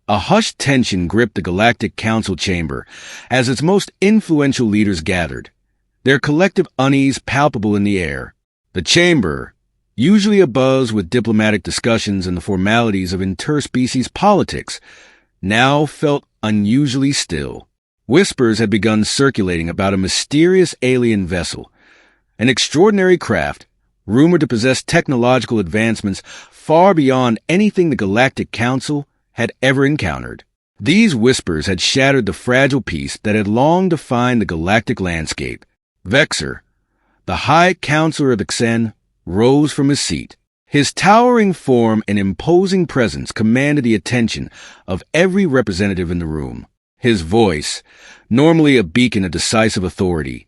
A hushed tension gripped the Galactic Council chamber as its most influential leaders gathered, their collective unease palpable in the air. The chamber, usually abuzz with diplomatic discussions and the formalities of interspecies politics, now felt unusually still. Whispers had begun circulating about a mysterious alien vessel, an extraordinary craft, rumored to possess technological advancements far beyond anything the Galactic Council had ever encountered. These whispers had shattered the fragile peace that had long defined the galactic landscape. Vexer, the High Counselor of the Xen, rose from his seat. His towering form and imposing presence commanded the attention of every representative in the room. His voice, normally a beacon of decisive authority,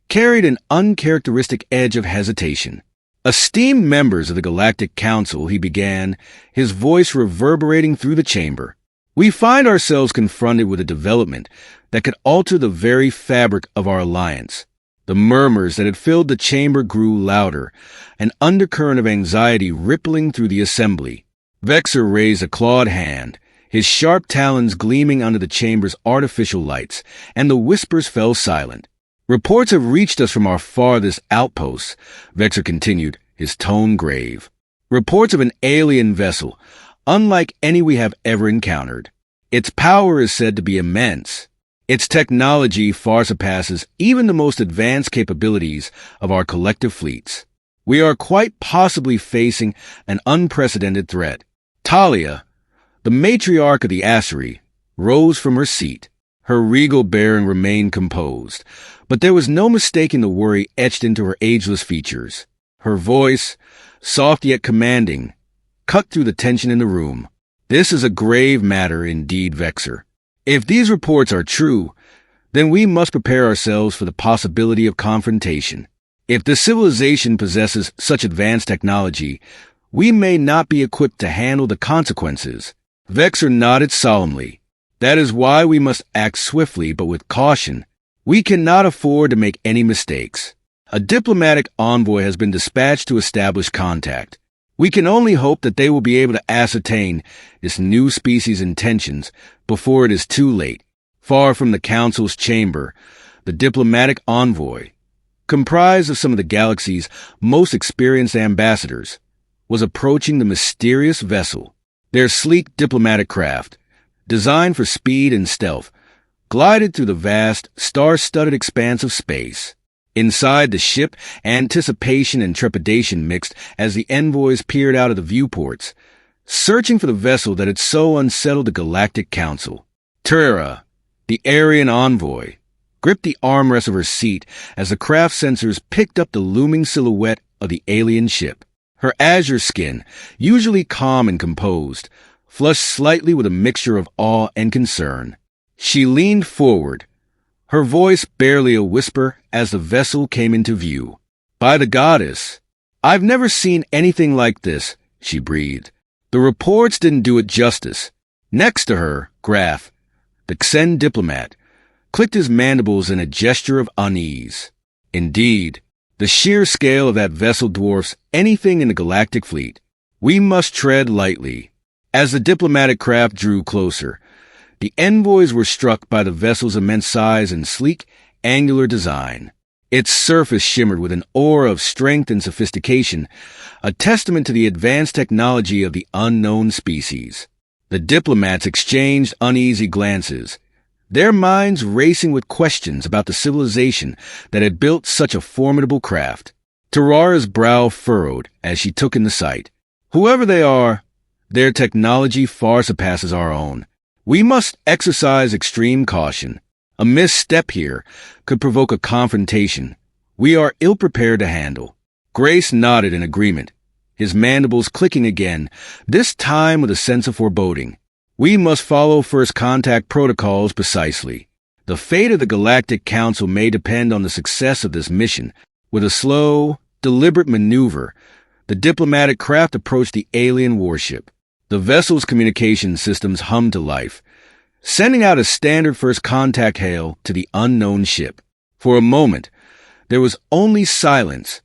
carried an uncharacteristic edge of hesitation. Esteemed members of the Galactic Council, he began, his voice reverberating through the chamber. We find ourselves confronted with a development that could alter the very fabric of our alliance. The murmurs that had filled the chamber grew louder, an undercurrent of anxiety rippling through the assembly. Vexer raised a clawed hand, his sharp talons gleaming under the chamber's artificial lights, and the whispers fell silent. Reports have reached us from our farthest outposts, Vexer continued, his tone grave. Reports of an alien vessel, unlike any we have ever encountered. Its power is said to be immense. Its technology far surpasses even the most advanced capabilities of our collective fleets. We are quite possibly facing an unprecedented threat. Talia, the matriarch of the Asari, rose from her seat. Her regal bearing remained composed, but there was no mistaking the worry etched into her ageless features. Her voice, soft yet commanding, cut through the tension in the room. This is a grave matter indeed, Vexer. If these reports are true, then we must prepare ourselves for the possibility of confrontation. If the civilization possesses such advanced technology, we may not be equipped to handle the consequences. Vexer nodded solemnly. That is why we must act swiftly but with caution. We cannot afford to make any mistakes. A diplomatic envoy has been dispatched to establish contact. We can only hope that they will be able to ascertain this new species' intentions before it is too late. Far from the Council's chamber, the diplomatic envoy, comprised of some of the galaxy's most experienced ambassadors, was approaching the mysterious vessel. Their sleek diplomatic craft, designed for speed and stealth, glided through the vast, star-studded expanse of space. Inside the ship, anticipation and trepidation mixed as the envoys peered out of the viewports, searching for the vessel that had so unsettled the Galactic Council. Terra, the Aryan envoy, gripped the armrest of her seat as the craft sensors picked up the looming silhouette of the alien ship. Her azure skin, usually calm and composed, flushed slightly with a mixture of awe and concern. She leaned forward, her voice barely a whisper as the vessel came into view. By the goddess, I've never seen anything like this, she breathed. The reports didn't do it justice. Next to her, Graf, the Xen diplomat, clicked his mandibles in a gesture of unease. Indeed, the sheer scale of that vessel dwarfs anything in the galactic fleet. We must tread lightly. As the diplomatic craft drew closer, the envoys were struck by the vessel's immense size and sleek, angular design. Its surface shimmered with an aura of strength and sophistication, a testament to the advanced technology of the unknown species. The diplomats exchanged uneasy glances, their minds racing with questions about the civilization that had built such a formidable craft. Tarara's brow furrowed as she took in the sight. Whoever they are, their technology far surpasses our own. We must exercise extreme caution. A misstep here could provoke a confrontation we are ill-prepared to handle. Grace nodded in agreement, his mandibles clicking again, this time with a sense of foreboding. We must follow first contact protocols precisely. The fate of the Galactic Council may depend on the success of this mission. With a slow, deliberate maneuver, the diplomatic craft approached the alien warship. The vessel's communication systems hummed to life, sending out a standard first contact hail to the unknown ship. For a moment, there was only silence,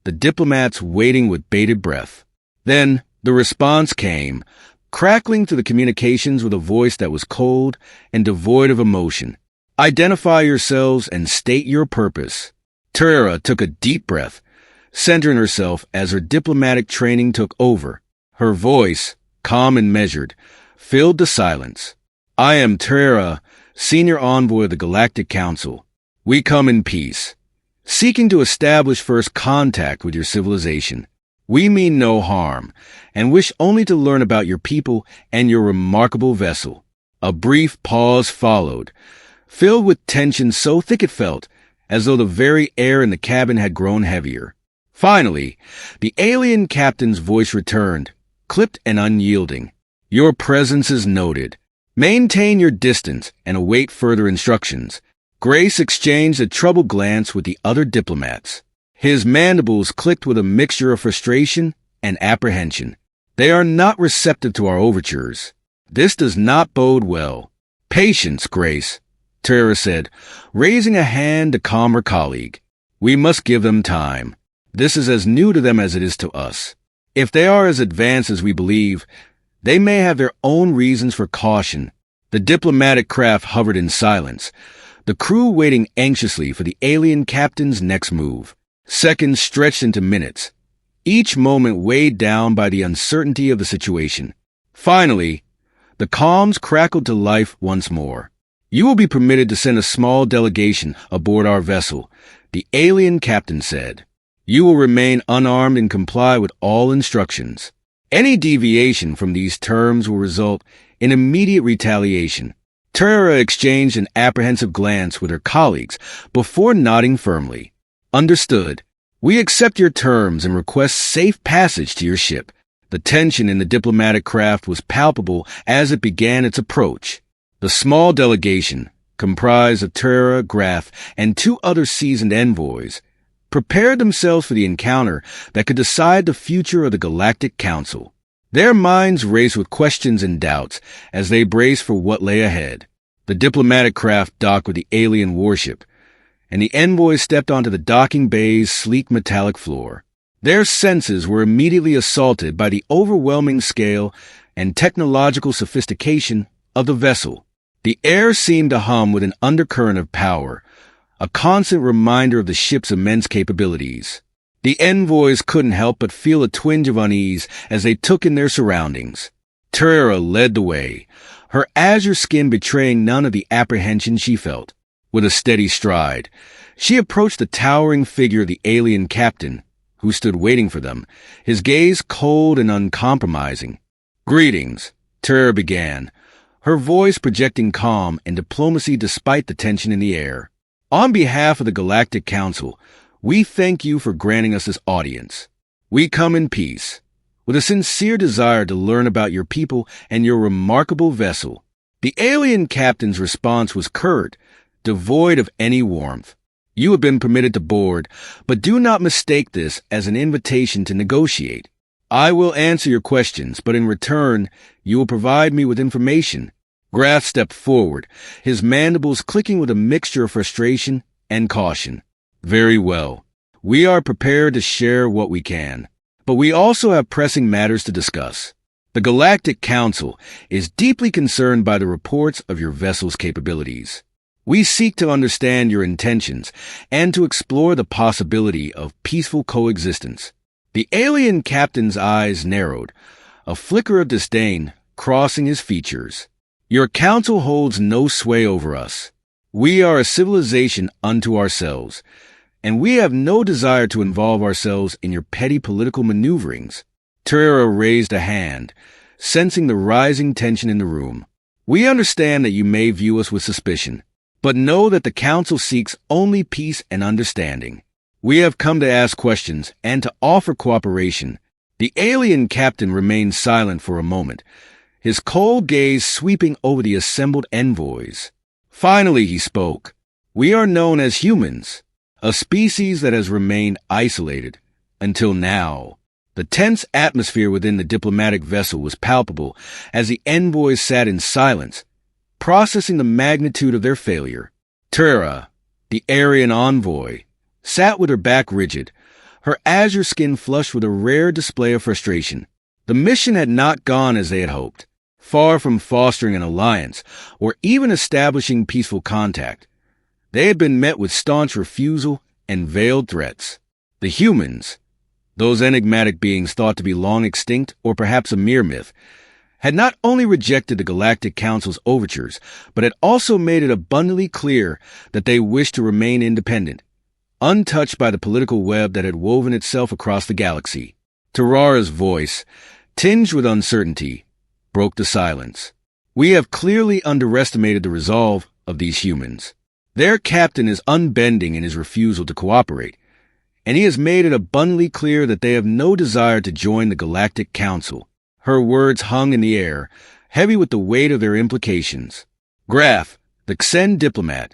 the diplomats waiting with bated breath. Then the response came, crackling through the communications with a voice that was cold and devoid of emotion. Identify yourselves and state your purpose. Terra took a deep breath, centering herself as her diplomatic training took over. Her voice, calm and measured, filled the silence. I am Terra, Senior Envoy of the Galactic Council. We come in peace, seeking to establish first contact with your civilization. We mean no harm, and wish only to learn about your people and your remarkable vessel. A brief pause followed, filled with tension so thick it felt as though the very air in the cabin had grown heavier. Finally, the alien captain's voice returned, clipped and unyielding. Your presence is noted. Maintain your distance and await further instructions. Grace exchanged a troubled glance with the other diplomats. His mandibles clicked with a mixture of frustration and apprehension. They are not receptive to our overtures. This does not bode well. Patience, Grace, Terra said, raising a hand to calm her colleague. We must give them time. This is as new to them as it is to us. If they are as advanced as we believe, they may have their own reasons for caution. The diplomatic craft hovered in silence, the crew waiting anxiously for the alien captain's next move. Seconds stretched into minutes, each moment weighed down by the uncertainty of the situation. Finally, the comms crackled to life once more. You will be permitted to send a small delegation aboard our vessel, the alien captain said. You will remain unarmed and comply with all instructions. Any deviation from these terms will result in immediate retaliation. Terra exchanged an apprehensive glance with her colleagues before nodding firmly. Understood. We accept your terms and request safe passage to your ship. The tension in the diplomatic craft was palpable as it began its approach. The small delegation, comprised of Terra, Graf, and 2 other seasoned envoys, prepared themselves for the encounter that could decide the future of the Galactic Council. Their minds raced with questions and doubts as they braced for what lay ahead. The diplomatic craft docked with the alien warship, and the envoys stepped onto the docking bay's sleek metallic floor. Their senses were immediately assaulted by the overwhelming scale and technological sophistication of the vessel. The air seemed to hum with an undercurrent of power, a constant reminder of the ship's immense capabilities. The envoys couldn't help but feel a twinge of unease as they took in their surroundings. Terra led the way, her azure skin betraying none of the apprehension she felt. With a steady stride, she approached the towering figure of the alien captain, who stood waiting for them, his gaze cold and uncompromising. Greetings, Terra began, her voice projecting calm and diplomacy despite the tension in the air. On behalf of the Galactic Council, we thank you for granting us this audience. We come in peace, with a sincere desire to learn about your people and your remarkable vessel. The alien captain's response was curt, devoid of any warmth. You have been permitted to board, but do not mistake this as an invitation to negotiate. I will answer your questions, but in return, you will provide me with information. Graf stepped forward, his mandibles clicking with a mixture of frustration and caution. Very well. We are prepared to share what we can, but we also have pressing matters to discuss. The Galactic Council is deeply concerned by the reports of your vessel's capabilities. We seek to understand your intentions and to explore the possibility of peaceful coexistence. The alien captain's eyes narrowed, a flicker of disdain crossing his features. Your council holds no sway over us. We are a civilization unto ourselves, and we have no desire to involve ourselves in your petty political maneuverings. Terra raised a hand, sensing the rising tension in the room. We understand that you may view us with suspicion, but know that the Council seeks only peace and understanding. We have come to ask questions and to offer cooperation. The alien captain remained silent for a moment, his cold gaze sweeping over the assembled envoys. Finally he spoke. We are known as humans, a species that has remained isolated until now. The tense atmosphere within the diplomatic vessel was palpable as the envoys sat in silence, processing the magnitude of their failure. Terra, the Aryan envoy, sat with her back rigid, her azure skin flushed with a rare display of frustration. The mission had not gone as they had hoped. Far from fostering an alliance or even establishing peaceful contact, they had been met with staunch refusal and veiled threats. The humans, those enigmatic beings thought to be long extinct or perhaps a mere myth, had not only rejected the Galactic Council's overtures, but had also made it abundantly clear that they wished to remain independent, untouched by the political web that had woven itself across the galaxy. Terrara's voice, tinged with uncertainty, broke the silence. We have clearly underestimated the resolve of these humans. Their captain is unbending in his refusal to cooperate, and he has made it abundantly clear that they have no desire to join the Galactic Council. Her words hung in the air, heavy with the weight of their implications. Graf, the Xen diplomat,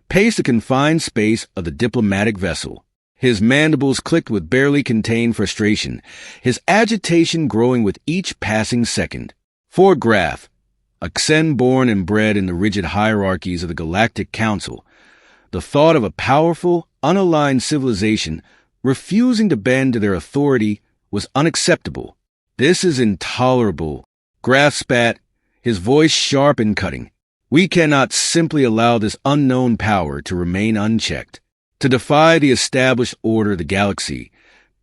paced the confined space of the diplomatic vessel. His mandibles clicked with barely contained frustration, his agitation growing with each passing second. For Graf, a Xen born and bred in the rigid hierarchies of the Galactic Council, the thought of a powerful, unaligned civilization refusing to bend to their authority was unacceptable. This is intolerable. Graf spat, his voice sharp and cutting. We cannot simply allow this unknown power to remain unchecked. To defy the established order of the galaxy,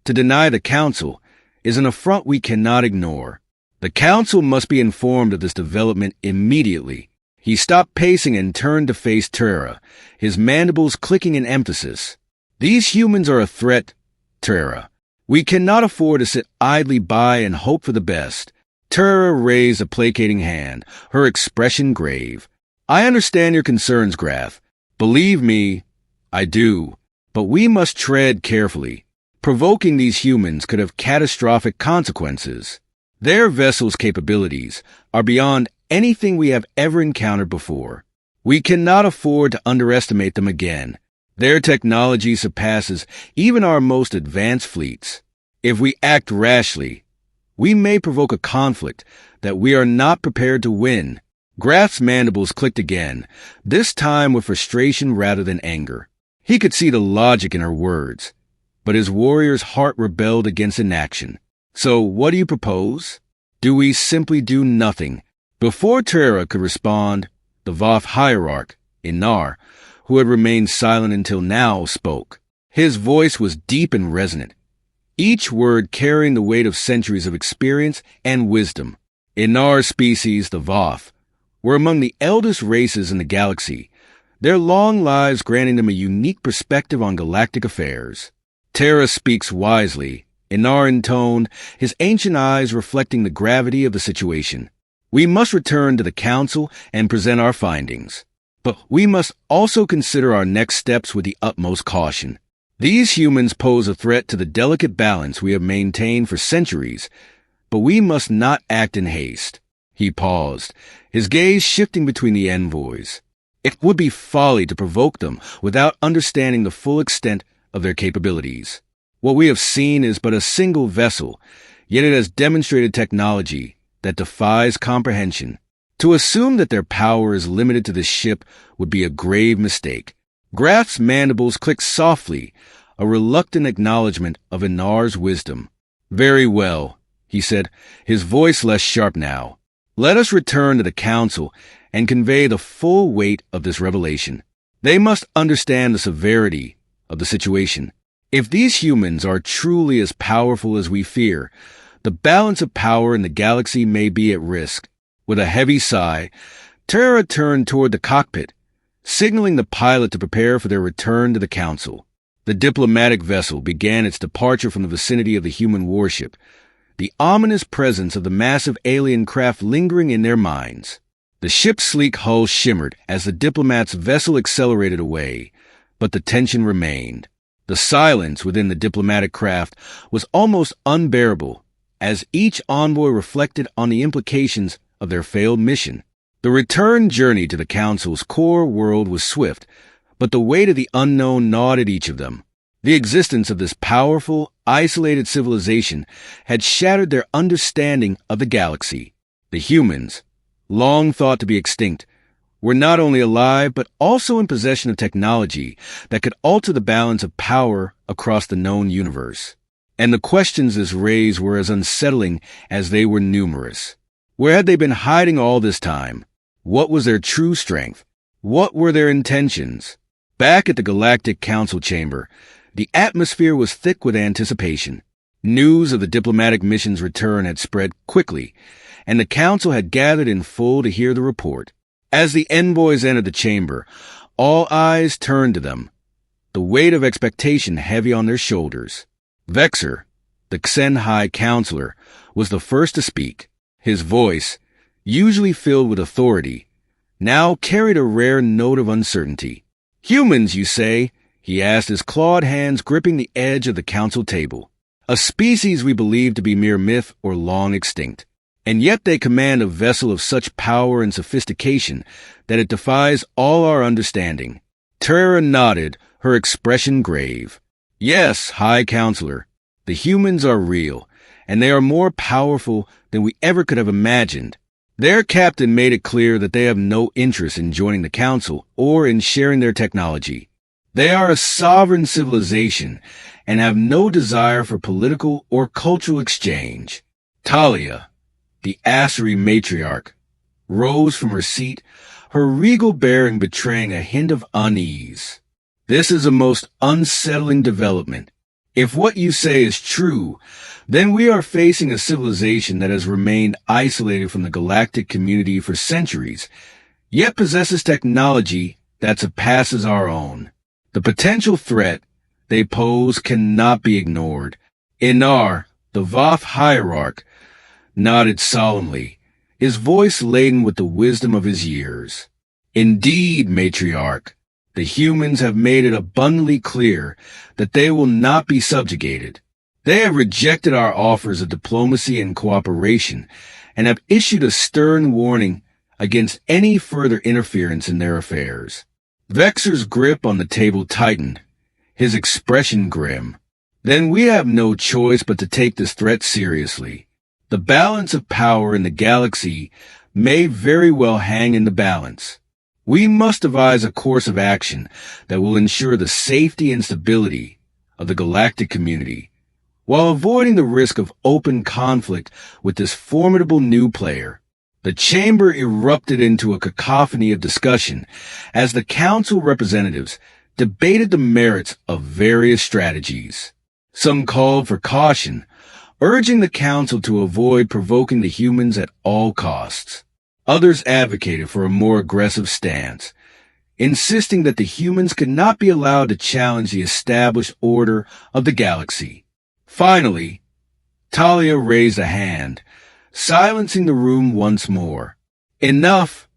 to deny the Council, is an affront we cannot ignore. The Council must be informed of this development immediately. He stopped pacing and turned to face Terra, his mandibles clicking in emphasis. These humans are a threat, Terra. We cannot afford to sit idly by and hope for the best. Terra raised a placating hand, her expression grave. I understand your concerns, Graf. Believe me, I do. But we must tread carefully. Provoking these humans could have catastrophic consequences. Their vessel's capabilities are beyond anything we have ever encountered before. We cannot afford to underestimate them again. Their technology surpasses even our most advanced fleets. If we act rashly, we may provoke a conflict that we are not prepared to win. Graf's mandibles clicked again, this time with frustration rather than anger. He could see the logic in her words, but his warrior's heart rebelled against inaction. So what do you propose? Do we simply do nothing? Before Terra could respond, the Voth hierarch, Inar, who had remained silent until now, spoke. His voice was deep and resonant, each word carrying the weight of centuries of experience and wisdom. Inar's species, the Voth, were among the eldest races in the galaxy, their long lives granting them a unique perspective on galactic affairs. Terra speaks wisely, Inar intoned, his ancient eyes reflecting the gravity of the situation. We must return to the Council and present our findings. But we must also consider our next steps with the utmost caution. These humans pose a threat to the delicate balance we have maintained for centuries, but we must not act in haste. He paused, his gaze shifting between the envoys. It would be folly to provoke them without understanding the full extent of their capabilities. What we have seen is but a single vessel, yet it has demonstrated technology that defies comprehension. To assume that their power is limited to this ship would be a grave mistake. Graf's mandibles clicked softly, a reluctant acknowledgement of Inar's wisdom. Very well, he said, his voice less sharp now. Let us return to the Council and convey the full weight of this revelation. They must understand the severity of the situation. If these humans are truly as powerful as we fear, the balance of power in the galaxy may be at risk. With a heavy sigh, Terra turned toward the cockpit, signaling the pilot to prepare for their return to the Council. The diplomatic vessel began its departure from the vicinity of the human warship, the ominous presence of the massive alien craft lingering in their minds. The ship's sleek hull shimmered as the diplomat's vessel accelerated away, but the tension remained. The silence within the diplomatic craft was almost unbearable, as each envoy reflected on the implications of their failed mission. The return journey to the Council's core world was swift, but the weight of the unknown gnawed at each of them. The existence of this powerful, isolated civilization had shattered their understanding of the galaxy. The humans, long thought to be extinct, were not only alive but also in possession of technology that could alter the balance of power across the known universe. And the questions this raised were as unsettling as they were numerous. Where had they been hiding all this time? What was their true strength? What were their intentions? Back at the Galactic Council chamber, the atmosphere was thick with anticipation. News of the diplomatic mission's return had spread quickly, and the council had gathered in full to hear the report. As the envoys entered the chamber, all eyes turned to them, the weight of expectation heavy on their shoulders. Vexer, the Xen High Counselor, was the first to speak. His voice, usually filled with authority, now carried a rare note of uncertainty. "Humans, you say?" he asked, his clawed hands gripping the edge of the council table. "A species we believe to be mere myth or long extinct. And yet they command a vessel of such power and sophistication that it defies all our understanding." Terra nodded, her expression grave. "Yes, High Counselor, the humans are real, and they are more powerful than we ever could have imagined. Their captain made it clear that they have no interest in joining the council or in sharing their technology. They are a sovereign civilization and have no desire for political or cultural exchange." Talia, the Asari matriarch, rose from her seat, her regal bearing betraying a hint of unease. "This is a most unsettling development. If what you say is true, then we are facing a civilization that has remained isolated from the galactic community for centuries, yet possesses technology that surpasses our own. The potential threat they pose cannot be ignored." Inar, the Voth hierarch, nodded solemnly, his voice laden with the wisdom of his years. "Indeed, matriarch, the humans have made it abundantly clear that they will not be subjugated. They have rejected our offers of diplomacy and cooperation and have issued a stern warning against any further interference in their affairs." Vexer's grip on the table tightened, his expression grim. "Then we have no choice but to take this threat seriously. The balance of power in the galaxy may very well hang in the balance. We must devise a course of action that will ensure the safety and stability of the galactic community, while avoiding the risk of open conflict with this formidable new player." The chamber erupted into a cacophony of discussion as the council representatives debated the merits of various strategies. Some called for caution, urging the council to avoid provoking the humans at all costs. Others advocated for a more aggressive stance, insisting that the humans could not be allowed to challenge the established order of the galaxy. Finally, Talia raised a hand, silencing the room once more. "Enough,"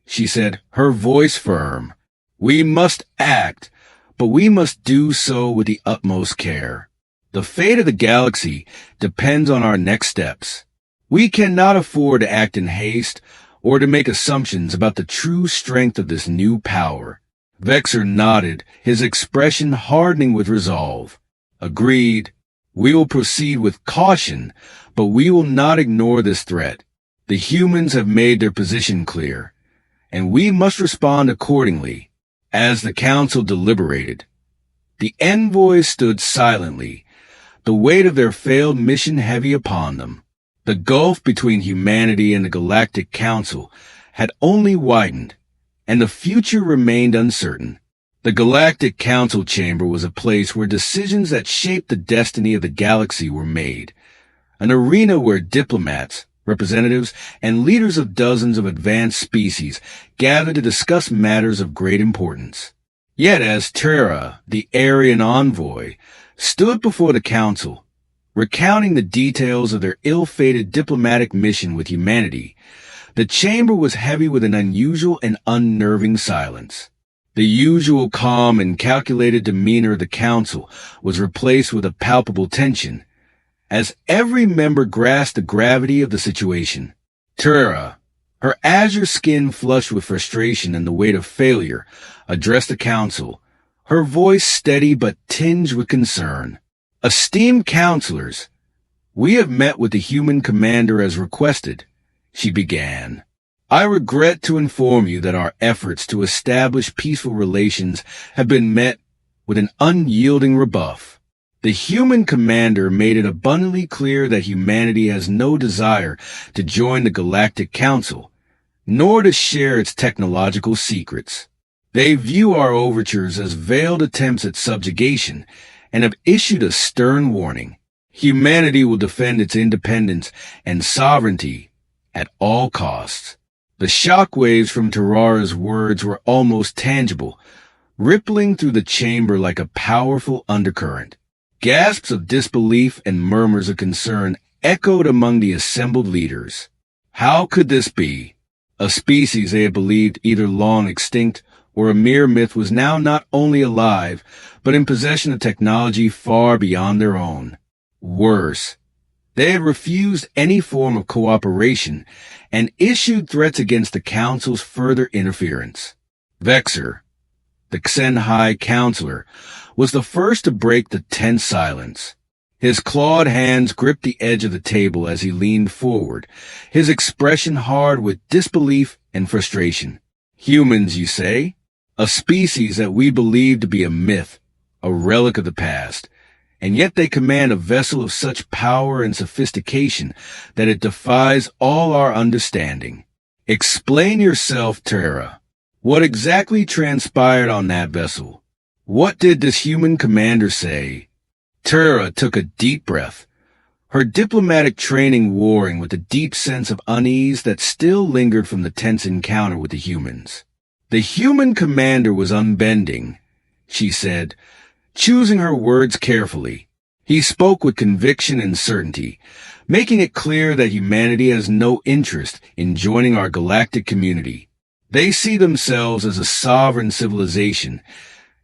she said, her voice firm. "We must act, but we must do so with the utmost care. The fate of the galaxy depends on our next steps. We cannot afford to act in haste or to make assumptions about the true strength of this new power." Vexer nodded, his expression hardening with resolve. "Agreed. We will proceed with caution, but we will not ignore this threat. The humans have made their position clear, and we must respond accordingly." As the council deliberated, the envoys stood silently, the weight of their failed mission heavy upon them. The gulf between humanity and the Galactic Council had only widened, and the future remained uncertain. The Galactic Council chamber was a place where decisions that shaped the destiny of the galaxy were made, an arena where diplomats, representatives, and leaders of dozens of advanced species gathered to discuss matters of great importance. Yet as Terra, the Aryan envoy, stood before the council, recounting the details of their ill-fated diplomatic mission with humanity, the chamber was heavy with an unusual and unnerving silence. The usual calm and calculated demeanor of the council was replaced with a palpable tension, as every member grasped the gravity of the situation. Terra, her azure skin flushed with frustration and the weight of failure, addressed the council, her voice steady but tinged with concern. "Esteemed counselors, we have met with the human commander as requested," she began. "I regret to inform you that our efforts to establish peaceful relations have been met with an unyielding rebuff. The human commander made it abundantly clear that humanity has no desire to join the Galactic Council, nor to share its technological secrets. They view our overtures as veiled attempts at subjugation and have issued a stern warning. Humanity will defend its independence and sovereignty at all costs. The shockwaves from Terrara's words were almost tangible, rippling through the chamber like a powerful undercurrent. Gasps of disbelief and murmurs of concern echoed among the assembled leaders. How could this be? A species they had believed either long extinct or a mere myth was now not only alive, but in possession of technology far beyond their own. Worse, they had refused any form of cooperation and issued threats against the Council's further interference. Vexer, the Xen High Counselor, was the first to break the tense silence. His clawed hands gripped the edge of the table as he leaned forward, his expression hard with disbelief and frustration. Humans, you say? A species that we believe to be a myth, a relic of the past, and yet they command a vessel of such power and sophistication that it defies all our understanding. Explain yourself, Terra. What exactly transpired on that vessel? What did this human commander say? Terra took a deep breath, her diplomatic training warring with the deep sense of unease that still lingered from the tense encounter with the humans. The human commander was unbending, she said, choosing her words carefully. He spoke with conviction and certainty, making it clear that humanity has no interest in joining our galactic community. They see themselves as a sovereign civilization,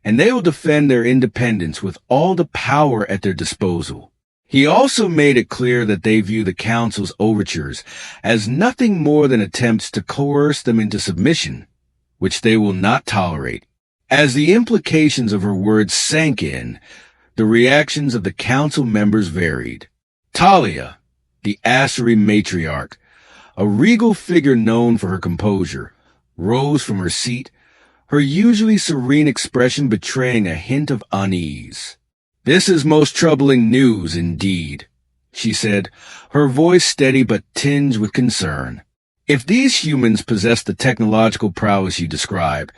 and they will defend their independence with all the power at their disposal. He also made it clear that they view the Council's overtures as nothing more than attempts to coerce them into submission, which they will not tolerate. As the implications of her words sank in, the reactions of the Council members varied. Talia, the Asari matriarch, a regal figure known for her composure, rose from her seat, her usually serene expression betraying a hint of unease. "This is most troubling news indeed," she said, her voice steady but tinged with concern. "If these humans possess the technological prowess you describe,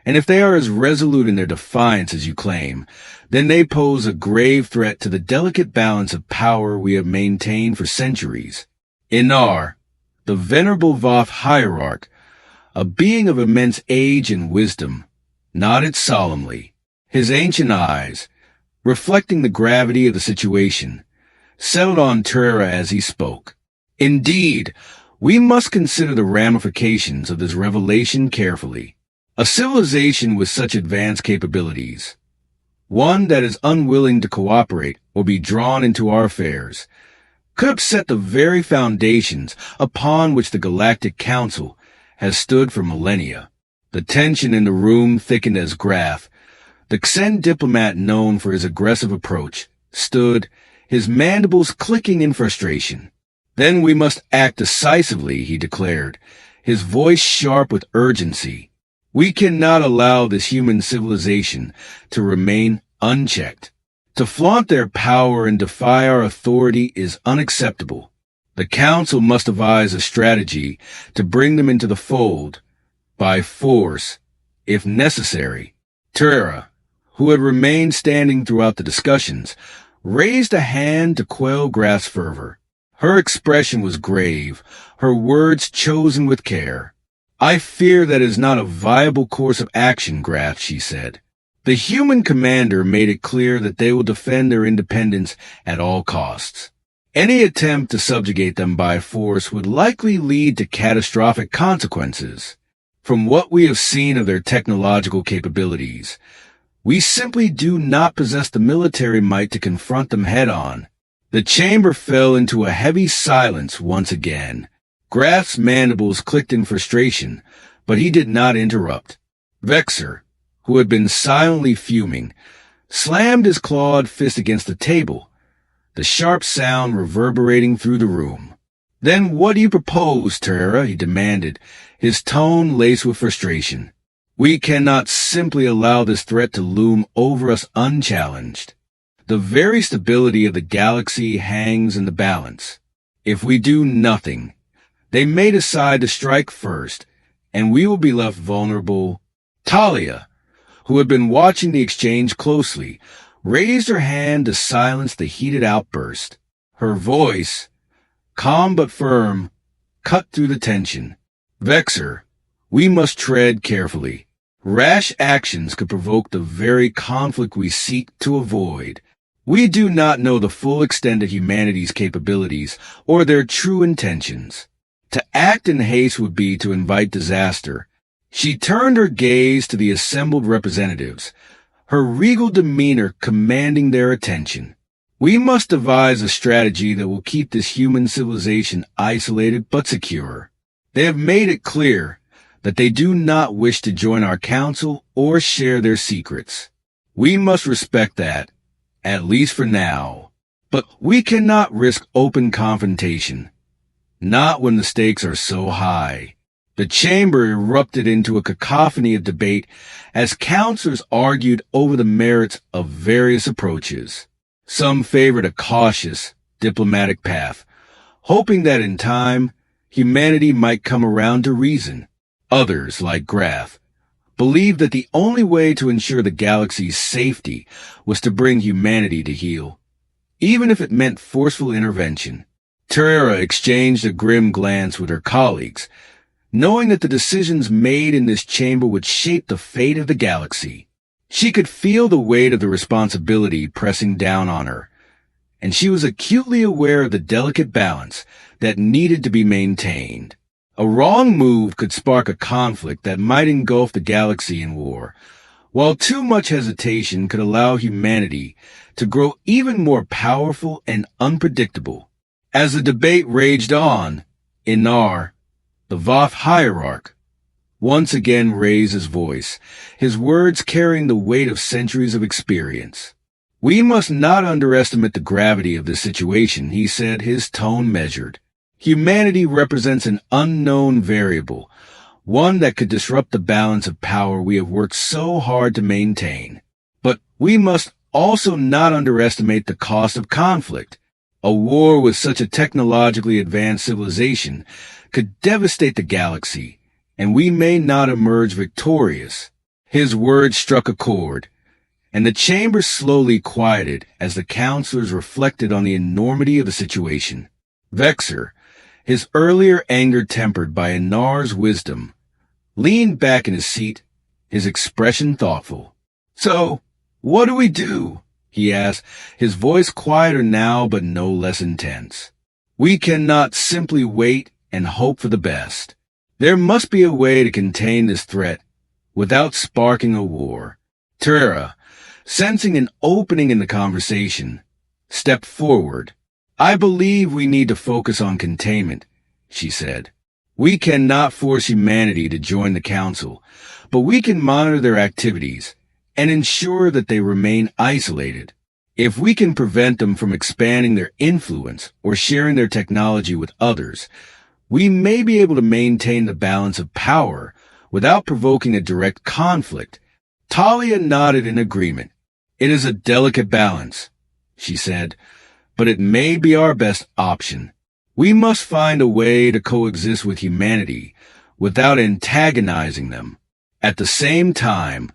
and if they are as resolute in their defiance as you claim, then they pose a grave threat to the delicate balance of power we have maintained for centuries. Inar, the venerable Voth hierarch, a being of immense age and wisdom, nodded solemnly. His ancient eyes, reflecting the gravity of the situation, settled on Terra as he spoke. "Indeed, we must consider the ramifications of this revelation carefully. A civilization with such advanced capabilities, one that is unwilling to cooperate or be drawn into our affairs, could upset the very foundations upon which the Galactic Council has stood for millennia." The tension in the room thickened as Graf, the Xen diplomat known for his aggressive approach, stood, his mandibles clicking in frustration. "Then we must act decisively," he declared, his voice sharp with urgency. "We cannot allow this human civilization to remain unchecked. To flaunt their power and defy our authority is unacceptable. The Council must devise a strategy to bring them into the fold, by force, if necessary." Terra, who had remained standing throughout the discussions, raised a hand to quell Graf's fervor. Her expression was grave, her words chosen with care. "I fear that is not a viable course of action, Graf," she said. The human commander made it clear that they will defend their independence at all costs. Any attempt to subjugate them by force would likely lead to catastrophic consequences. From what we have seen of their technological capabilities, we simply do not possess the military might to confront them head-on. The chamber fell into a heavy silence once again. Graf's mandibles clicked in frustration, but he did not interrupt. Vexer, who had been silently fuming, slammed his clawed fist against the table, the sharp sound reverberating through the room. "Then what do you propose, Terra?" he demanded, his tone laced with frustration. "We cannot simply allow this threat to loom over us unchallenged." The very stability of the galaxy hangs in the balance. If we do nothing, they may decide to strike first, and we will be left vulnerable. Talia, who had been watching the exchange closely, raised her hand to silence the heated outburst. Her voice, calm but firm, cut through the tension. Vexer, we must tread carefully. Rash actions could provoke the very conflict we seek to avoid. We do not know the full extent of humanity's capabilities or their true intentions. To act in haste would be to invite disaster. She turned her gaze to the assembled representatives, her regal demeanor commanding their attention. We must devise a strategy that will keep this human civilization isolated but secure. They have made it clear that they do not wish to join our council or share their secrets. We must respect that, at least for now. But we cannot risk open confrontation, not when the stakes are so high. The chamber erupted into a cacophony of debate as counselors argued over the merits of various approaches. Some favored a cautious, diplomatic path, hoping that in time, humanity might come around to reason. Others, like Graff, believed that the only way to ensure the galaxy's safety was to bring humanity to heel, even if it meant forceful intervention. Terra exchanged a grim glance with her colleagues, knowing that the decisions made in this chamber would shape the fate of the galaxy. She could feel the weight of the responsibility pressing down on her, and she was acutely aware of the delicate balance that needed to be maintained. A wrong move could spark a conflict that might engulf the galaxy in war, while too much hesitation could allow humanity to grow even more powerful and unpredictable. As the debate raged on, Inar, the Voth hierarch, once again raised his voice, his words carrying the weight of centuries of experience. We must not underestimate the gravity of this situation, he said, his tone measured. Humanity represents an unknown variable, one that could disrupt the balance of power we have worked so hard to maintain. But we must also not underestimate the cost of conflict. A war with such a technologically advanced civilization could devastate the galaxy, and we may not emerge victorious. His words struck a chord, and the chamber slowly quieted as the counselors reflected on the enormity of the situation. Vexer, his earlier anger tempered by Inar's wisdom, leaned back in his seat, his expression thoughtful. "So, what do we do?" he asked, his voice quieter now but no less intense. "We cannot simply wait and hope for the best. There must be a way to contain this threat without sparking a war." Terra, sensing an opening in the conversation, stepped forward. "I believe we need to focus on containment," she said. "We cannot force humanity to join the council, but we can monitor their activities and ensure that they remain isolated. If we can prevent them from expanding their influence or sharing their technology with others, we may be able to maintain the balance of power without provoking a direct conflict." Talia nodded in agreement. "It is a delicate balance," she said, "but it may be our best option. We must find a way to coexist with humanity without antagonizing them. At the same time,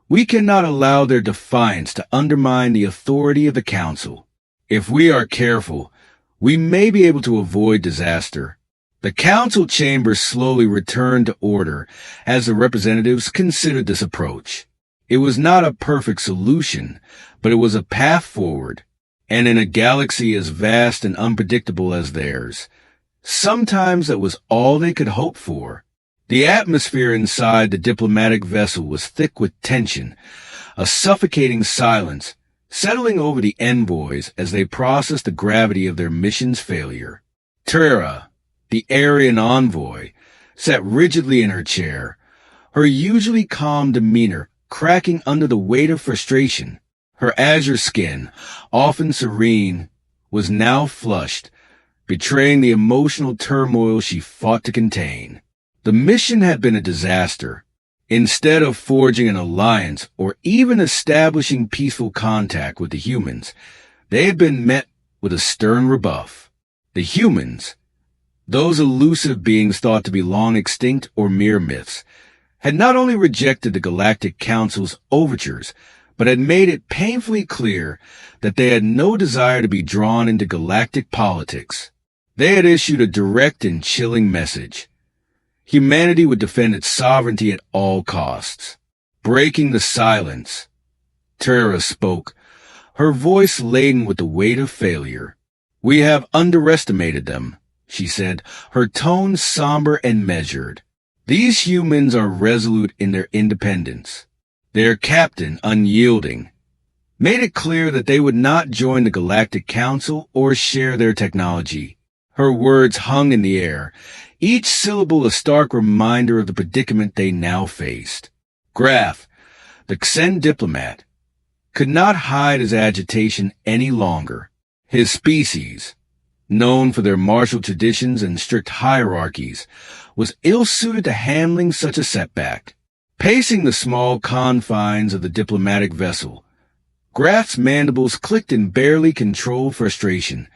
we cannot allow their defiance to undermine the authority of the council. If we are careful, we may be able to avoid disaster." The council chamber slowly returned to order as the representatives considered this approach. It was not a perfect solution, but it was a path forward. And in a galaxy as vast and unpredictable as theirs, sometimes that was all they could hope for. The atmosphere inside the diplomatic vessel was thick with tension, a suffocating silence settling over the envoys as they processed the gravity of their mission's failure. Terra, the Aryan envoy, sat rigidly in her chair, her usually calm demeanor cracking under the weight of frustration. Her azure skin, often serene, was now flushed, betraying the emotional turmoil she fought to contain. The mission had been a disaster, Instead of forging an alliance or even establishing peaceful contact with the humans, they had been met with a stern rebuff. The humans, those elusive beings thought to be long extinct or mere myths, had not only rejected the Galactic Council's overtures, but had made it painfully clear that they had no desire to be drawn into galactic politics. They had issued a direct and chilling message. Humanity would defend its sovereignty at all costs. Breaking the silence, Terra spoke, her voice laden with the weight of failure. "We have underestimated them," she said, her tone somber and measured. "These humans are resolute in their independence. Their captain, unyielding, made it clear that they would not join the Galactic Council or share their technology." Her words hung in the air, each syllable a stark reminder of the predicament they now faced. Graf, the Xen diplomat, could not hide his agitation any longer. His species, known for their martial traditions and strict hierarchies, was ill-suited to handling such a setback. Pacing the small confines of the diplomatic vessel, Graf's mandibles clicked in barely controlled frustration,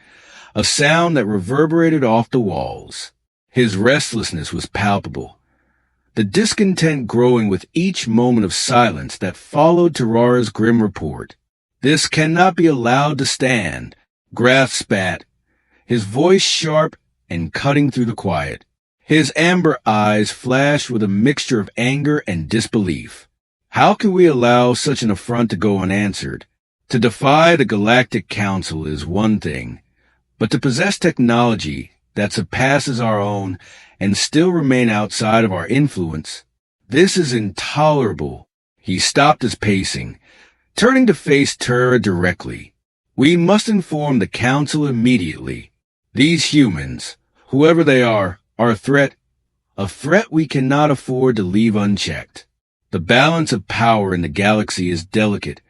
a sound that reverberated off the walls. His restlessness was palpable, the discontent growing with each moment of silence that followed Terrara's grim report. "This cannot be allowed to stand," Graf spat, his voice sharp and cutting through the quiet. His amber eyes flashed with a mixture of anger and disbelief. "How can we allow such an affront to go unanswered? To defy the Galactic Council is one thing, but to possess technology that surpasses our own and still remain outside of our influence, this is intolerable." He stopped his pacing, turning to face Terra directly. "We must inform the Council immediately. These humans, whoever they are a threat we cannot afford to leave unchecked. The balance of power in the galaxy is delicate,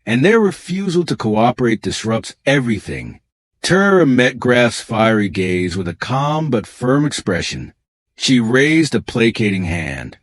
and their refusal to cooperate disrupts everything." Terra met Graf's fiery gaze with a calm but firm expression. She raised a placating hand,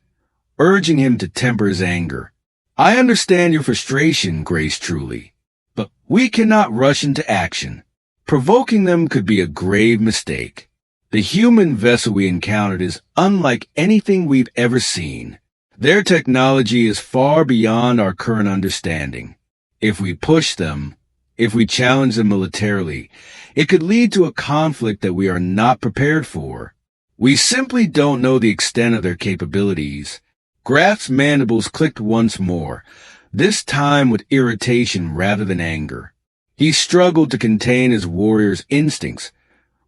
urging him to temper his anger. "I understand your frustration, Grace Truly, but we cannot rush into action. Provoking them could be a grave mistake. The human vessel we encountered is unlike anything we've ever seen. Their technology is far beyond our current understanding. If we push them, if we challenge them militarily, it could lead to a conflict that we are not prepared for. We simply don't know the extent of their capabilities." Graf's mandibles clicked once more, this time with irritation rather than anger. He struggled to contain his warrior's instincts,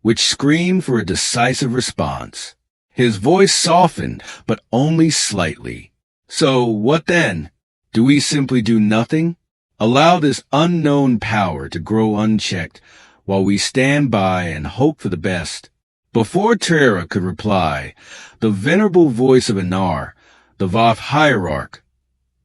which screamed for a decisive response. His voice softened, but only slightly. "So what then? Do we simply do nothing? Allow this unknown power to grow unchecked while we stand by and hope for the best?" Before Terra could reply, the venerable voice of Inar, the Voth hierarch,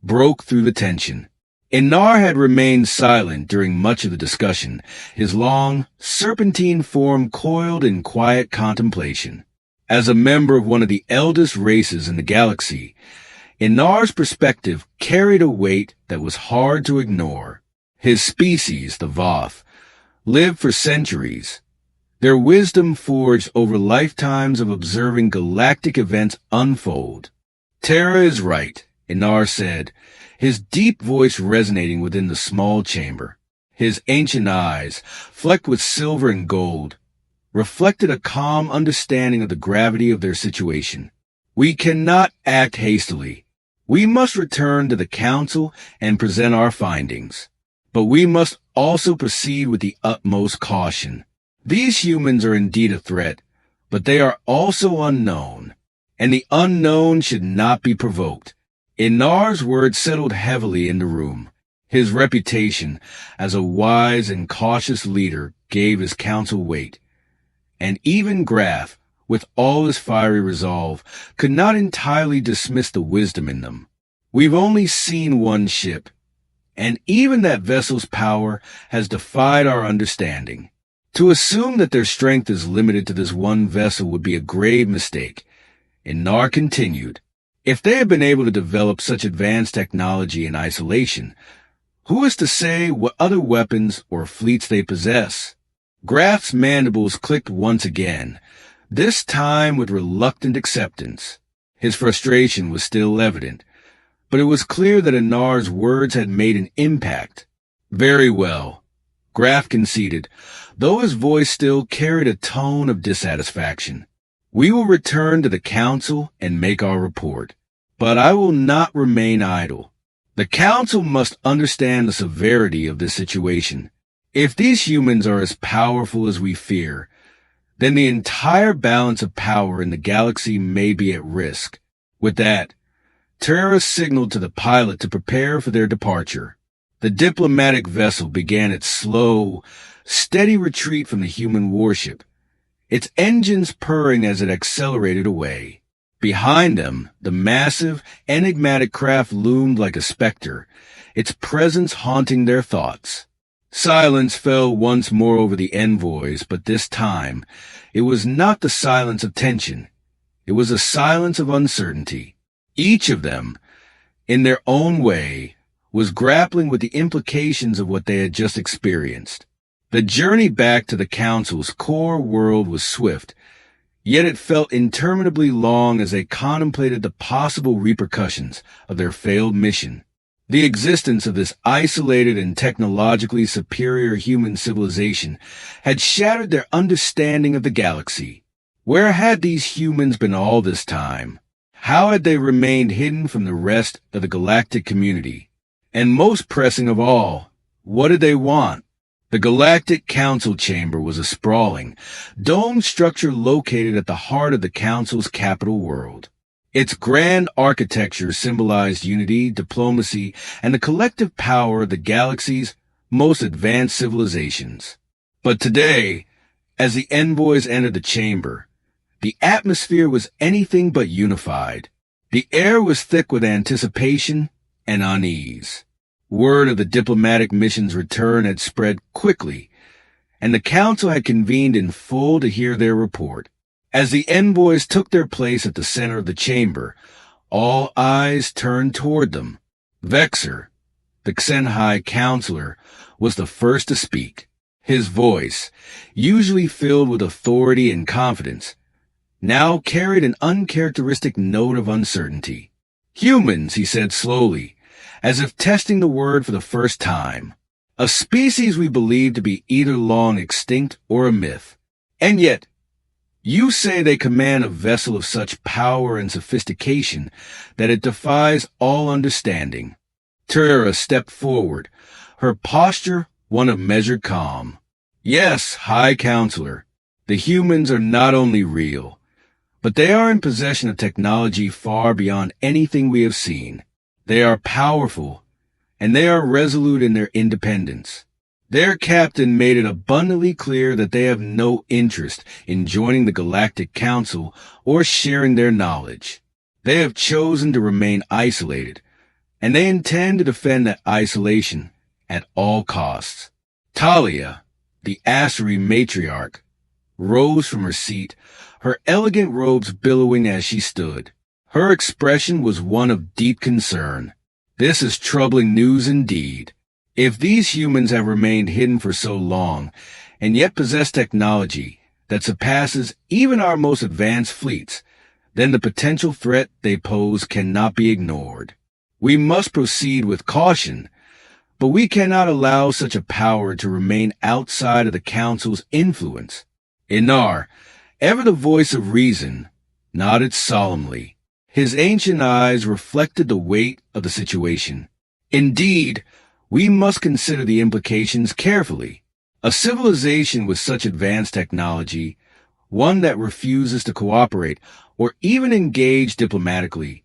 broke through the tension. Inar had remained silent during much of the discussion, his long, serpentine form coiled in quiet contemplation. As a member of one of the eldest races in the galaxy, Inar's perspective carried a weight that was hard to ignore. His species, the Voth, lived for centuries, their wisdom forged over lifetimes of observing galactic events unfold. "Terra is right," Inar said, his deep voice resonating within the small chamber. His ancient eyes, flecked with silver and gold, reflected a calm understanding of the gravity of their situation. "We cannot act hastily. We must return to the Council and present our findings. But we must also proceed with the utmost caution. These humans are indeed a threat, but they are also unknown, and the unknown should not be provoked." Inar's words settled heavily in the room. His reputation as a wise and cautious leader gave his counsel weight, and even Graf, with all his fiery resolve, could not entirely dismiss the wisdom in them. "We've only seen one ship, and even that vessel's power has defied our understanding. To assume that their strength is limited to this one vessel would be a grave mistake," Inar continued. If they had been able to develop such advanced technology in isolation, who is to say what other weapons or fleets they possess? Graf's mandibles clicked once again, this time with reluctant acceptance. His frustration was still evident, but it was clear that Anar's words had made an impact. Very well, Graf conceded, though his voice still carried a tone of dissatisfaction. We will return to the council and make our report, but I will not remain idle. The council must understand the severity of this situation. If these humans are as powerful as we fear, then the entire balance of power in the galaxy may be at risk. With that, Terra signaled to the pilot to prepare for their departure. The diplomatic vessel began its slow, steady retreat from the human warship, its engines purring as it accelerated away. Behind them, the massive, enigmatic craft loomed like a specter, its presence haunting their thoughts. Silence fell once more over the envoys, but this time, it was not the silence of tension. It was a silence of uncertainty. Each of them, in their own way, was grappling with the implications of what they had just experienced. The journey back to the Council's core world was swift, yet it felt interminably long as they contemplated the possible repercussions of their failed mission. The existence of this isolated and technologically superior human civilization had shattered their understanding of the galaxy. Where had these humans been all this time? How had they remained hidden from the rest of the galactic community? And most pressing of all, what did they want? The Galactic Council Chamber was a sprawling, domed structure located at the heart of the Council's capital world. Its grand architecture symbolized unity, diplomacy, and the collective power of the galaxy's most advanced civilizations. But today, as the envoys entered the chamber, the atmosphere was anything but unified. The air was thick with anticipation and unease. Word of the diplomatic mission's return had spread quickly, and the council had convened in full to hear their report. As the envoys took their place at the center of the chamber, all eyes turned toward them. Vexer, the Xenhai counselor, was the first to speak. His voice, usually filled with authority and confidence, now carried an uncharacteristic note of uncertainty. Humans, he said slowly, as if testing the word for the first time. A species we believe to be either long extinct or a myth. And yet, you say they command a vessel of such power and sophistication that it defies all understanding. Terra stepped forward, her posture one of measured calm. Yes, High Counselor, the humans are not only real, but they are in possession of technology far beyond anything we have seen. They are powerful, and they are resolute in their independence. Their captain made it abundantly clear that they have no interest in joining the Galactic Council or sharing their knowledge. They have chosen to remain isolated, and they intend to defend that isolation at all costs. Talia, the Asari matriarch, rose from her seat, her elegant robes billowing as she stood. Her expression was one of deep concern. This is troubling news indeed. If these humans have remained hidden for so long, and yet possess technology that surpasses even our most advanced fleets, then the potential threat they pose cannot be ignored. We must proceed with caution, but we cannot allow such a power to remain outside of the Council's influence. Inar, ever the voice of reason, nodded solemnly. His ancient eyes reflected the weight of the situation. Indeed, we must consider the implications carefully. A civilization with such advanced technology, one that refuses to cooperate or even engage diplomatically,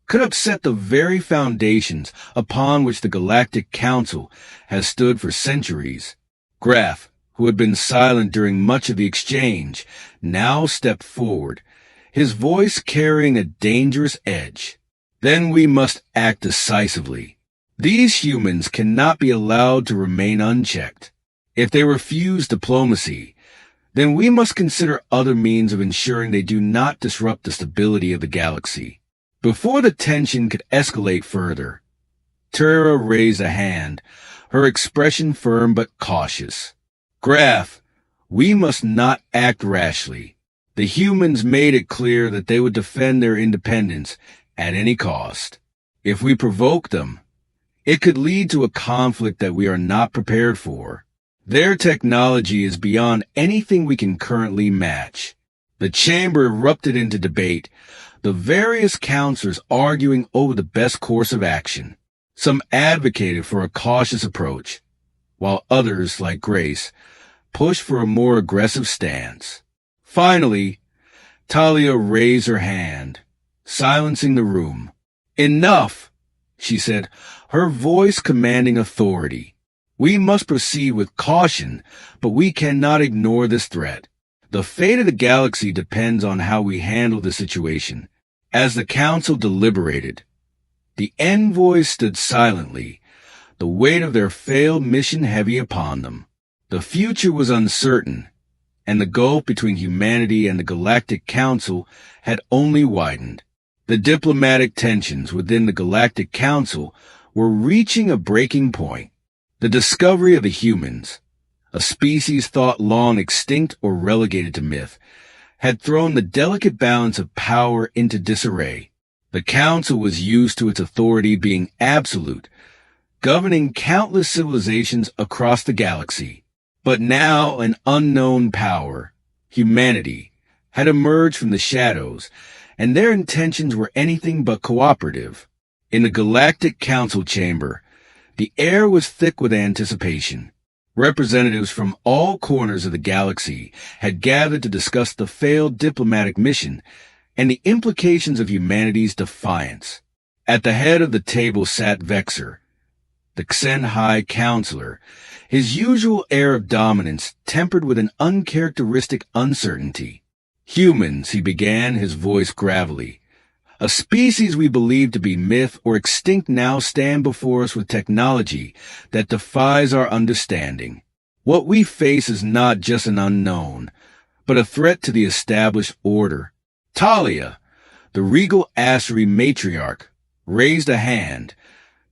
could upset the very foundations upon which the Galactic Council has stood for centuries. Graf, who had been silent during much of the exchange, now stepped forward, his voice carrying a dangerous edge. Then we must act decisively. These humans cannot be allowed to remain unchecked. If they refuse diplomacy, then we must consider other means of ensuring they do not disrupt the stability of the galaxy. Before the tension could escalate further, Tara raised a hand, her expression firm but cautious. Graf, we must not act rashly. The humans made it clear that they would defend their independence at any cost. If we provoke them, it could lead to a conflict that we are not prepared for. Their technology is beyond anything we can currently match. The chamber erupted into debate, the various counselors arguing over the best course of action. Some advocated for a cautious approach, while others, like Grace, pushed for a more aggressive stance. Finally, Talia raised her hand, silencing the room. Enough, she said, her voice commanding authority. We must proceed with caution, but we cannot ignore this threat. The fate of the galaxy depends on how we handle the situation. As the council deliberated, the envoys stood silently, the weight of their failed mission heavy upon them. The future was uncertain, and the gulf between humanity and the Galactic Council had only widened. The diplomatic tensions within the Galactic Council were reaching a breaking point. The discovery of the humans, a species thought long extinct or relegated to myth, had thrown the delicate balance of power into disarray. The Council was used to its authority being absolute, governing countless civilizations across the galaxy. But now an unknown power, humanity, had emerged from the shadows, and their intentions were anything but cooperative. In the Galactic Council chamber, the air was thick with anticipation. Representatives from all corners of the galaxy had gathered to discuss the failed diplomatic mission and the implications of humanity's defiance. At the head of the table sat Vexer, the Xen High Counselor, his usual air of dominance tempered with an uncharacteristic uncertainty. Humans, he began, his voice gravelly. A species we believe to be myth or extinct now stand before us with technology that defies our understanding. What we face is not just an unknown, but a threat to the established order. Talia, the regal Asri matriarch, raised a hand,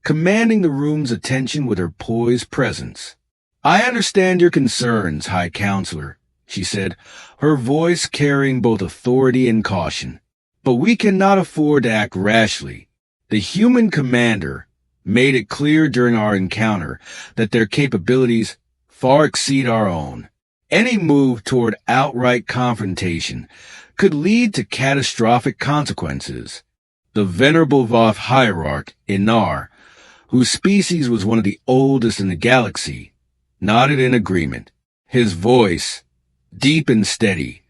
commanding the room's attention with her poised presence. I understand your concerns, High Counselor, she said, her voice carrying both authority and caution. But we cannot afford to act rashly. The human commander made it clear during our encounter that their capabilities far exceed our own. Any move toward outright confrontation could lead to catastrophic consequences. The venerable Voth hierarch, Inar, whose species was one of the oldest in the galaxy, nodded in agreement. His voice, deep and steady,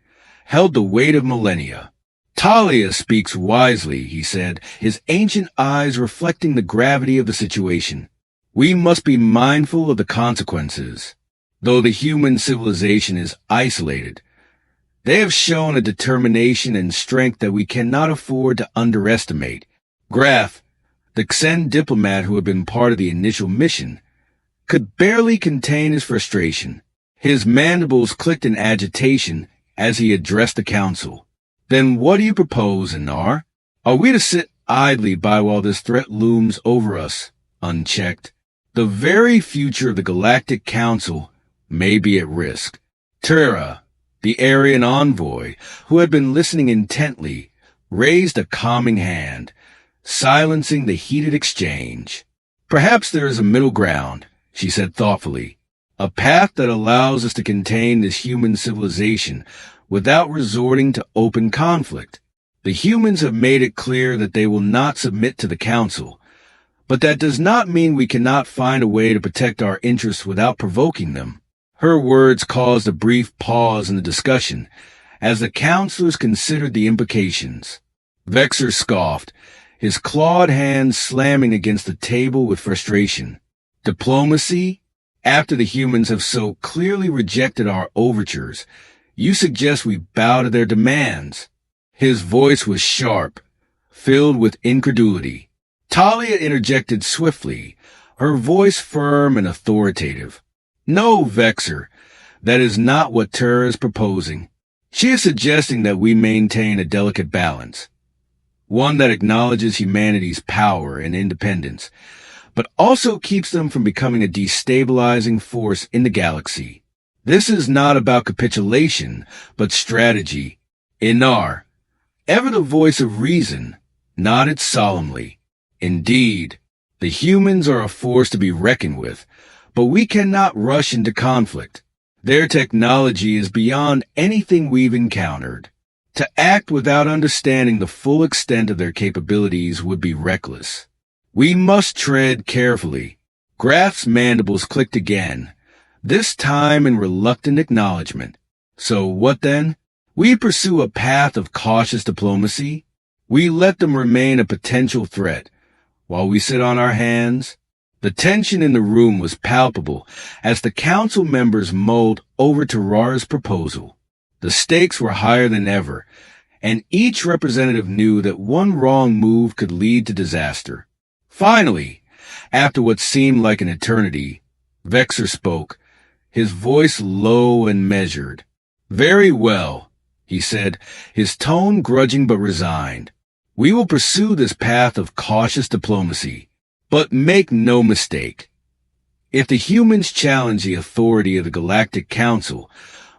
held the weight of millennia. Talia speaks wisely, he said, his ancient eyes reflecting the gravity of the situation. We must be mindful of the consequences. Though the human civilization is isolated, they have shown a determination and strength that we cannot afford to underestimate. Graf, the Xen diplomat who had been part of the initial mission, could barely contain his frustration. His mandibles clicked in agitation as he addressed the council. Then what do you propose, Inar? Are we to sit idly by while this threat looms over us, unchecked? The very future of the Galactic Council may be at risk. Terra, the Aryan envoy, who had been listening intently, raised a calming hand, silencing the heated exchange. Perhaps there is a middle ground, she said thoughtfully, a path that allows us to contain this human civilization without resorting to open conflict. The humans have made it clear that they will not submit to the Council, but that does not mean we cannot find a way to protect our interests without provoking them. Her words caused a brief pause in the discussion as the counselors considered the implications. Vexer scoffed, his clawed hands slamming against the table with frustration. Diplomacy? After the humans have so clearly rejected our overtures, you suggest we bow to their demands. His voice was sharp, filled with incredulity. Talia interjected swiftly, her voice firm and authoritative. No, Vexer, that is not what Terra is proposing. She is suggesting that we maintain a delicate balance. one that acknowledges humanity's power and independence, but also keeps them from becoming a destabilizing force in the galaxy. This is not about capitulation, but strategy. Inar, ever the voice of reason, nodded solemnly. Indeed, the humans are a force to be reckoned with, but we cannot rush into conflict. Their technology is beyond anything we've encountered. To act without understanding the full extent of their capabilities would be reckless. We must tread carefully. Graf's mandibles clicked again, this time in reluctant acknowledgement. So what then? We pursue a path of cautious diplomacy. We let them remain a potential threat, while we sit on our hands. The tension in the room was palpable as the council members mulled over Tarara's proposal. The stakes were higher than ever, and each representative knew that one wrong move could lead to disaster. Finally, after what seemed like an eternity, Vexer spoke, his voice low and measured. "Very well," he said, his tone grudging but resigned. "We will pursue this path of cautious diplomacy. But make no mistake. If the humans challenge the authority of the Galactic Council,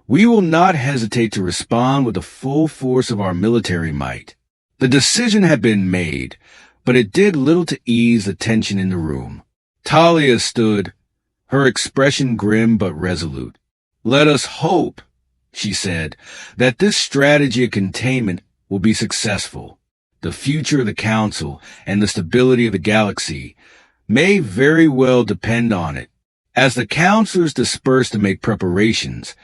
we will not hesitate to respond with the full force of our military might." The decision had been made, but it did little to ease the tension in the room. Talia stood, her expression grim but resolute. "Let us hope," she said, "that this strategy of containment will be successful. The future of the Council and the stability of the galaxy may very well depend on it." As the counselors dispersed to make preparations,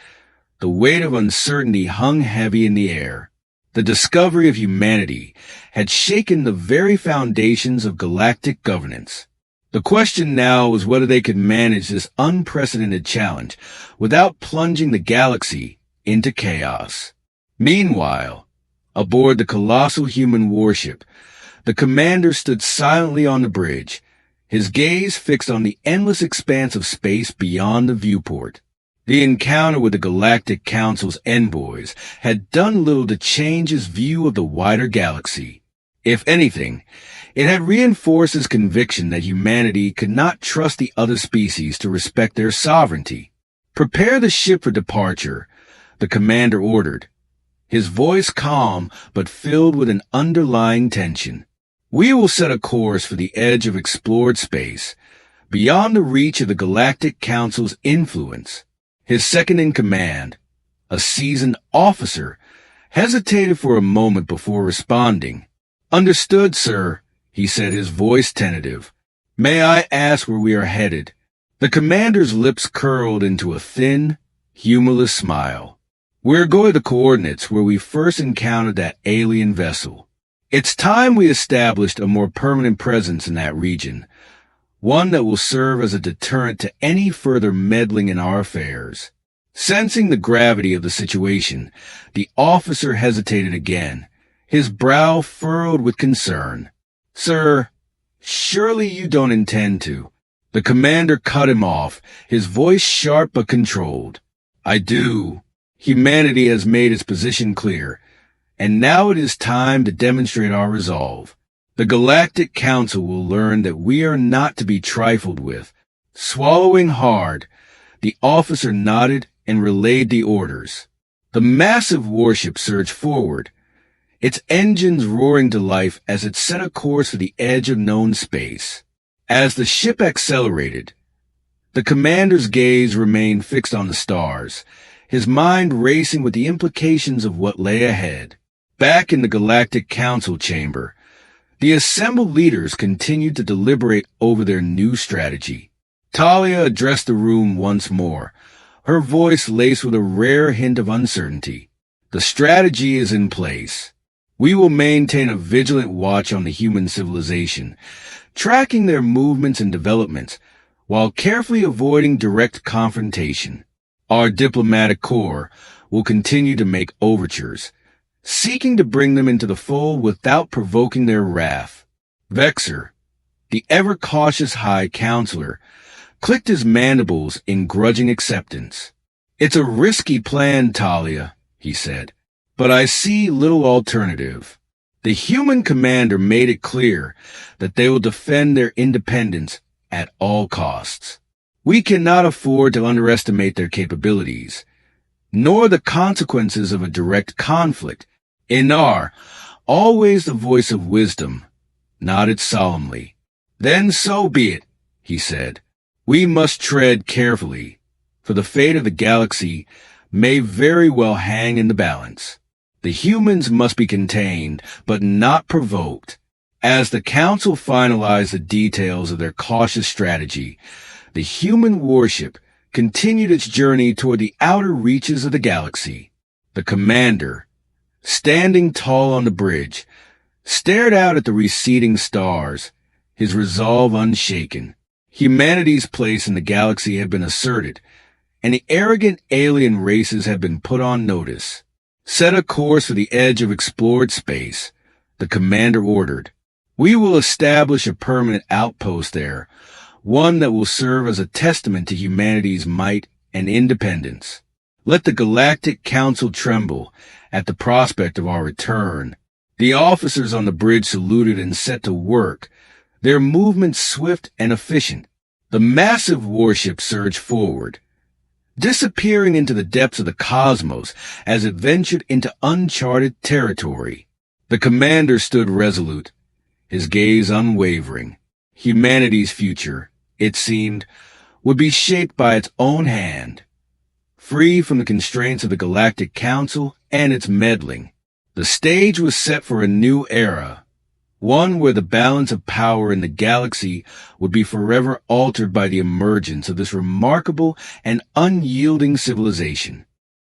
the weight of uncertainty hung heavy in the air. The discovery of humanity had shaken the very foundations of galactic governance. The question now was whether they could manage this unprecedented challenge without plunging the galaxy into chaos. Meanwhile, aboard the colossal human warship, the commander stood silently on the bridge, his gaze fixed on the endless expanse of space beyond the viewport. The encounter with the Galactic Council's envoys had done little to change his view of the wider galaxy. If anything, it had reinforced his conviction that humanity could not trust the other species to respect their sovereignty. "Prepare the ship for departure," the commander ordered, his voice calm but filled with an underlying tension. "We will set a course for the edge of explored space, beyond the reach of the Galactic Council's influence." His second-in-command, a seasoned officer, hesitated for a moment before responding. "Understood, sir," he said, his voice tentative. "May I ask where we are headed?" The commander's lips curled into a thin, humorless smile. "We're going to the coordinates where we first encountered that alien vessel. It's time we established a more permanent presence in that region, one that will serve as a deterrent to any further meddling in our affairs." Sensing the gravity of the situation, the officer hesitated again, his brow furrowed with concern. "Sir, surely you don't intend to." The commander cut him off, his voice sharp but controlled. "I do. Humanity has made its position clear, and now it is time to demonstrate our resolve. The Galactic Council will learn that we are not to be trifled with." Swallowing hard, the officer nodded and relayed the orders. The massive warship surged forward, its engines roaring to life as it set a course for the edge of known space. As the ship accelerated, the commander's gaze remained fixed on the stars, his mind racing with the implications of what lay ahead. Back in the Galactic Council chamber, the assembled leaders continued to deliberate over their new strategy. Talia addressed the room once more, her voice laced with a rare hint of uncertainty. "The strategy is in place. We will maintain a vigilant watch on the human civilization, tracking their movements and developments, while carefully avoiding direct confrontation. Our diplomatic corps will continue to make overtures, seeking to bring them into the fold without provoking their wrath." Vexer, the ever-cautious High Counselor, clicked his mandibles in grudging acceptance. "It's a risky plan, Talia," he said, "but I see little alternative. The human commander made it clear that they will defend their independence at all costs. We cannot afford to underestimate their capabilities, nor the consequences of a direct conflict. Inar, always the voice of wisdom, nodded solemnly. Then so be it, he said. We must tread carefully, for the fate of the galaxy may very well hang in the balance. The humans must be contained, but not provoked. As the Council finalized the details of their cautious strategy, the human warship continued its journey toward the outer reaches of the galaxy. The commander, standing tall on the bridge, stared out at the receding stars, his resolve unshaken. Humanity's place in the galaxy had been asserted, and the arrogant alien races had been put on notice. Set a course for the edge of explored space, the commander ordered. We will establish a permanent outpost there, one that will serve as a testament to humanity's might and independence. Let the Galactic Council tremble at the prospect of our return. The officers on the bridge saluted and set to work, their movements swift and efficient. The massive warship surged forward, disappearing into the depths of the cosmos as it ventured into uncharted territory. The commander stood resolute, his gaze unwavering. Humanity's future, it seemed, would be shaped by its own hand, free from the constraints of the Galactic Council and its meddling. The stage was set for a new era, one where the balance of power in the galaxy would be forever altered by the emergence of this remarkable and unyielding civilization.